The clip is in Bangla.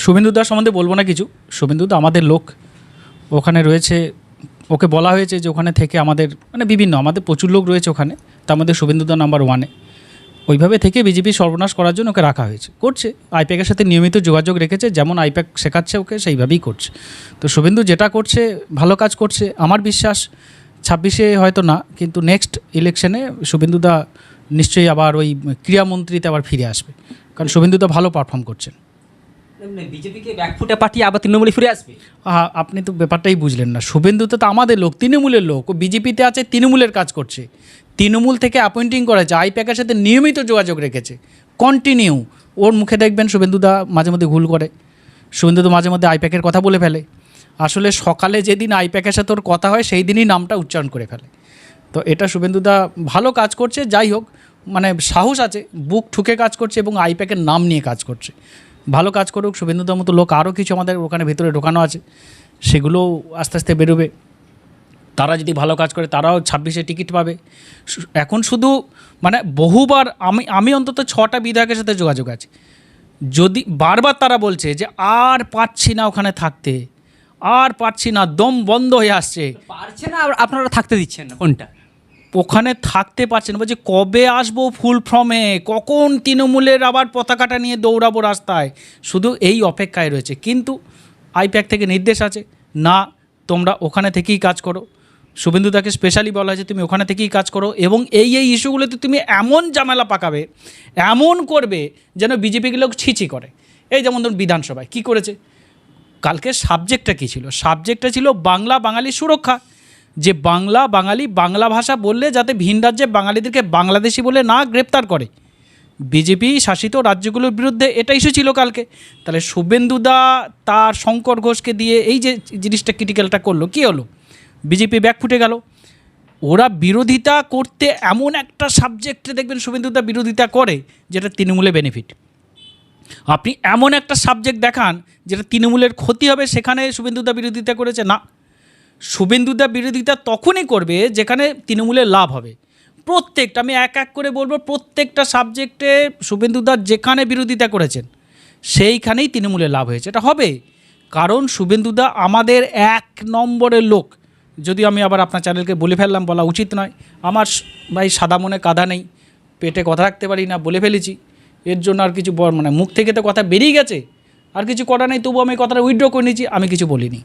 শুভেন্দুদার সম্বন্ধে বলবো না কিছু। শুভেন্দুদা আমাদের লোক, ওখানে রয়েছে, ওকে বলা হয়েছে যে ওখানে থেকে আমাদের মানে বিভিন্ন আমাদের প্রচুর লোক রয়েছে ওখানে, তার মধ্যে শুভেন্দুদা নাম্বার 1-এ। ওইভাবে থেকে বিজেপি সর্বনাশ করার জন্য ওকে রাখা হয়েছে, করছে। আইপ্যাকের সাথে নিয়মিত যোগাযোগ রেখেছে, যেমন আইপ্যাক শেখাচ্ছে ওকে সেইভাবেই করছে। তো শুভেন্দু যেটা করছে ভালো কাজ করছে। আমার বিশ্বাস 26-এ হয়তো না, কিন্তু নেক্সট ইলেকশনে শুভেন্দুদা নিশ্চয়ই আবার ওই ক্রীড়ামন্ত্রীতে আবার ফিরে আসবে, কারণ শুভেন্দুদা ভালো পারফর্ম করছেন। বিজেপিকে ব্যাকফুটে পাঠিয়ে আবার তৃণমূলে ফিরে আসবে। আপনি তো ব্যাপারটাই বুঝলেন না। শুভেন্দু তো আমাদের লোক, তৃণমূলের লোক। ও বিজেপিতে আছে, তৃণমূলের কাজ করছে, তৃণমূল থেকে অ্যাপয়েন্টিং করেছে, আইপ্যাকের সাথে নিয়মিত যোগাযোগ রেখেছে, কন্টিনিউ। ওর মুখে দেখবেন শুভেন্দুদা মাঝে মধ্যে ভুল করে, শুভেন্দু মাঝে মধ্যে আইপ্যাকের কথা বলে ফেলে। আসলে সকালে যেদিন আইপ্যাকের সাথে ওর কথা হয় সেই দিনই নামটা উচ্চারণ করে ফেলে। তো এটা শুভেন্দুদা ভালো কাজ করছে। যাই হোক, মানে সাহস আছে, বুক ঠুকে কাজ করছে এবং আইপ্যাকের নাম নিয়ে কাজ করছে। ভালো কাজ করুক। শুভেন্দুদার মতো লোক আরও কিছু আমাদের ওখানে ভেতরে ঢোকানো আছে, সেগুলোও আস্তে আস্তে বেরোবে। তারা যদি ভালো কাজ করে তারাও 26-এ টিকিট পাবে। এখন শুধু মানে বহুবার আমি অন্তত 6টা বিধায়কের সাথে যোগাযোগ আছে। যদি বারবার তারা বলছে যে আর পারছি না ওখানে থাকতে, আর পারছি না, দম বন্ধ হয়ে আসছে। পারছে না, আপনারা থাকতে দিচ্ছেন না, কোনটা? ওখানে থাকতে পারছেন, বলছে কবে আসবো ফুল ফর্মে, কখন তৃণমূলের আবার পতাকাটা নিয়ে দৌড়াবো রাস্তায়, শুধু এই অপেক্ষায় রয়েছে। কিন্তু আইপ্যাক থেকে নির্দেশ আছে, না তোমরা ওখানে থেকেই কাজ করো। শুভেন্দুদাকে স্পেশালি বলা হয়েছে তুমি ওখানে থেকেই কাজ করো, এবং এই ইস্যুগুলোতে তুমি এমন ঝামেলা পাকাবে, এমন করবে যেন বিজেপিকে লোক ছিছি করে। এই যেমন ধরুন বিধানসভায় কী করেছে, কালকে সাবজেক্টটা কী ছিল? সাবজেক্টটা ছিল বাংলা বাঙালি সুরক্ষা, যে বাংলা বাঙালি বাংলা ভাষা বললে যাতে ভিন রাজ্যে বাঙালিদেরকে বাংলাদেশি বলে না গ্রেপ্তার করে। বিজেপি শাসিত রাজ্যগুলোর বিরুদ্ধে এটা ইস্যু ছিল কালকে। তাহলে শুভেন্দুদা তার শঙ্কর ঘোষকে দিয়ে এই যে জিনিসটা ক্রিটিক্যালটা করলো, কী হলো? বিজেপি ব্যাক ফুটে গেল। ওরা বিরোধিতা করতে এমন একটা সাবজেক্টে দেখবেন শুভেন্দুদা বিরোধিতা করে যেটা তৃণমূলে বেনিফিট। আপনি এমন একটা সাবজেক্ট দেখান যেটা তৃণমূলের ক্ষতি হবে, সেখানে শুভেন্দুদা বিরোধিতা করেছে না। শুভেন্দুদা বিরোধিতা তখনই করবে যেখানে তৃণমূলের লাভ হবে। প্রত্যেকটা, আমি এক এক করে বলবো, প্রত্যেকটা সাবজেক্টে শুভেন্দুদা যেখানে বিরোধিতা করেছেন সেইখানেই তৃণমূলের লাভ হয়েছে। এটা হবে, কারণ শুভেন্দুদা আমাদের 1 নম্বরের লোক। যদি আমি আবার আপনার চ্যানেলকে বলে ফেললাম, বলা উচিত নয়, আমার ভাই সাদা মনে কাদা নেই, পেটে কথা রাখতে পারি না, বলে ফেলেছি। এর জন্য আর কিছু মানে মুখ থেকে তো কথা বেরিয়ে গেছে, আর কিছু করা নেই, তবু আমি কথাটা উইথড্র করে নিয়েছি, আমি কিছু বলিনি।